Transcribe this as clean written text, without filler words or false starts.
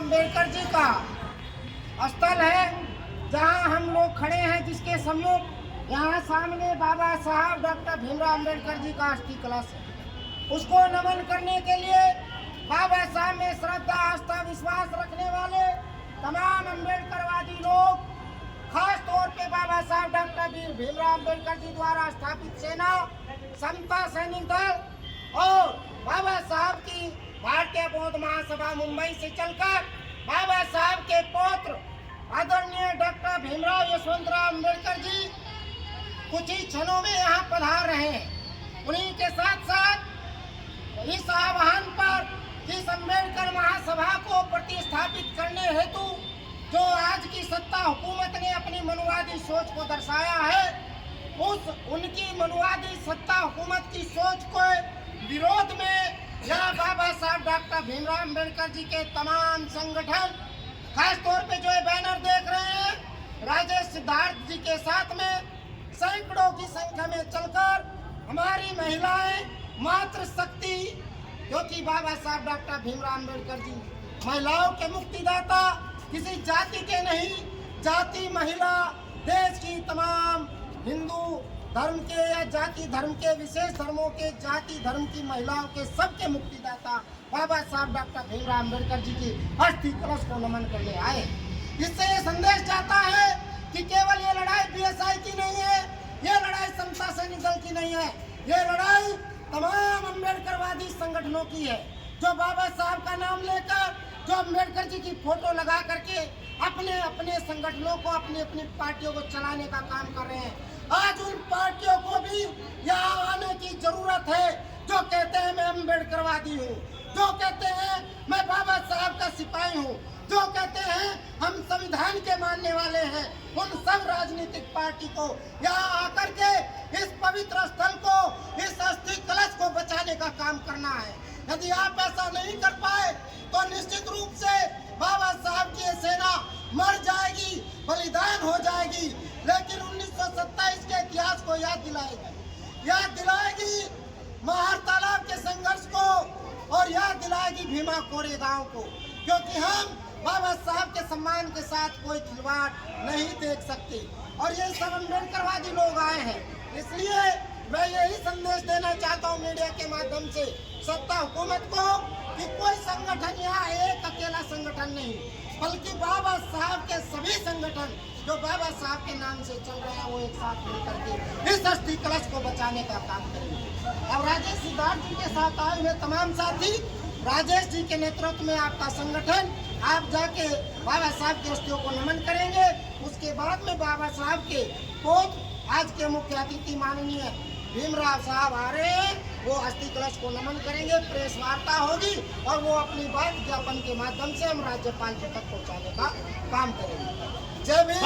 अम्बेडकर जी का स्थल है, जहां हम लोग खड़े हैं, जिसके सम्मुख यहाँ सामने बाबा साहब डॉक्टर भीमराव अम्बेडकर जी का अस्थि कलश है। उसको नमन करने के लिए बाबा साहब में श्रद्धा, आस्था, विश्वास रखने वाले तमाम अम्बेडकरवादी लोग, खास तौर पे बाबा साहब डॉक्टर भीमराव अम्बेडकर जी द्वारा स्थापित सेना, समता सैनिक दल और बाबा साहब की भारतीय बौद्ध महासभा मुंबई से चलकर बाबा साहब के पौत्र आदरणीय डॉक्टर भीमराव यशवंतराव अम्बेडकर जी कुछ ही क्षणों में यहाँ पधार रहे हैं। उन्हीं के साथ साथ इस आह्वान पर इस अम्बेडकर महासभा को प्रतिस्थापित करने हेतु जो आज की सत्ता हुकूमत ने अपनी मनुवादी सोच को दर्शाया है, उनकी मनुवादी सत्ता हुकूमत की सोच को विरोध में यह बाबा साहब डॉक्टर भीमराव अम्बेडकर जी के तमाम संगठन, खास तौर पे जो बैनर देख रहे हैं, राजेश सिद्धार्थ जी के साथ में सैकड़ों की संख्या में चलकर हमारी महिलाएं, मातृशक्ति, क्योंकि बाबा साहब डॉक्टर भीमराव अम्बेडकर जी महिलाओं के मुक्तिदाता, किसी जाति के नहीं, जाति, महिला, देश की तमाम हिंदू धर्म के या जाति धर्म के, विशेष धर्मों के, जाति धर्म की महिलाओं के सबके मुक्तिदाता बाबा साहब डॉक्टर भीमराव अम्बेडकर जी की अस्थि कलश को नमन करने आए। इससे ये संदेश जाता है कि केवल ये लड़ाई बीएसआई की नहीं है, ये लड़ाई समता सैनिक दल की नहीं है, ये लड़ाई तमाम अम्बेडकरवादी संगठनों की है, जो बाबा साहब का नाम लेकर, जो अम्बेडकर जी की फोटो लगा करके अपने अपने संगठनों को, अपनी अपनी पार्टियों को चलाने का काम कर रहे हैं। आज उन पार्टियों को भी यहाँ आने की जरूरत है, जो कहते हैं मैं अम्बेडकरवादी हूँ, जो कहते हैं मैं बाबा साहब का सिपाही हूँ, जो कहते हैं हम संविधान के मानने वाले हैं। उन सब राजनीतिक पार्टी को यहाँ आकर के इस पवित्र स्थल को, इस अस्थि कलश को बचाने का काम करना है। यदि आप ऐसा नहीं कर पाए तो निश्चित रूप से बाबा साहब की सेना मर जाएगी, बलिदान हो जाएगी, लेकिन 1927 के इतिहास को याद दिलाएगी महार तालाब के संघर्ष को, और याद दिलाएगी भीमा कोरेगांव को, क्योंकि हम बाबा साहब के सम्मान के साथ कोई खिलवाड़ नहीं देख सकते। और ये सब अम्बेडकरवादी लोग आए हैं, इसलिए मैं यही संदेश देना चाहता हूँ मीडिया के माध्यम से सत्ता हुकूमत को कि कोई संगठन यहाँ एक अकेला संगठन नहीं, बल्कि बाबा साहब के सभी संगठन जो बाबा साहब के नाम से चल रहे हैं, वो एक साथ मिलकर के इस अस्थि कलश को बचाने का काम करेंगे। अब राजेश सिद्धार्थ जी के साथ आए हुए तमाम साथी, राजेश जी के नेतृत्व में आपका संगठन, आप जाके बाबा साहब की अस्थियों को नमन करेंगे। उसके बाद में बाबा साहब के पौत्र, आज के मुख्य अतिथि माननीय भीमराव साहब आ रहे हैं, वो अस्थि कलश को नमन करेंगे, प्रेस वार्ता होगी और वो अपनी बात ज्ञापन के माध्यम से हम राज्यपाल जी तक पहुँचाने का काम करेंगे। जय भीम।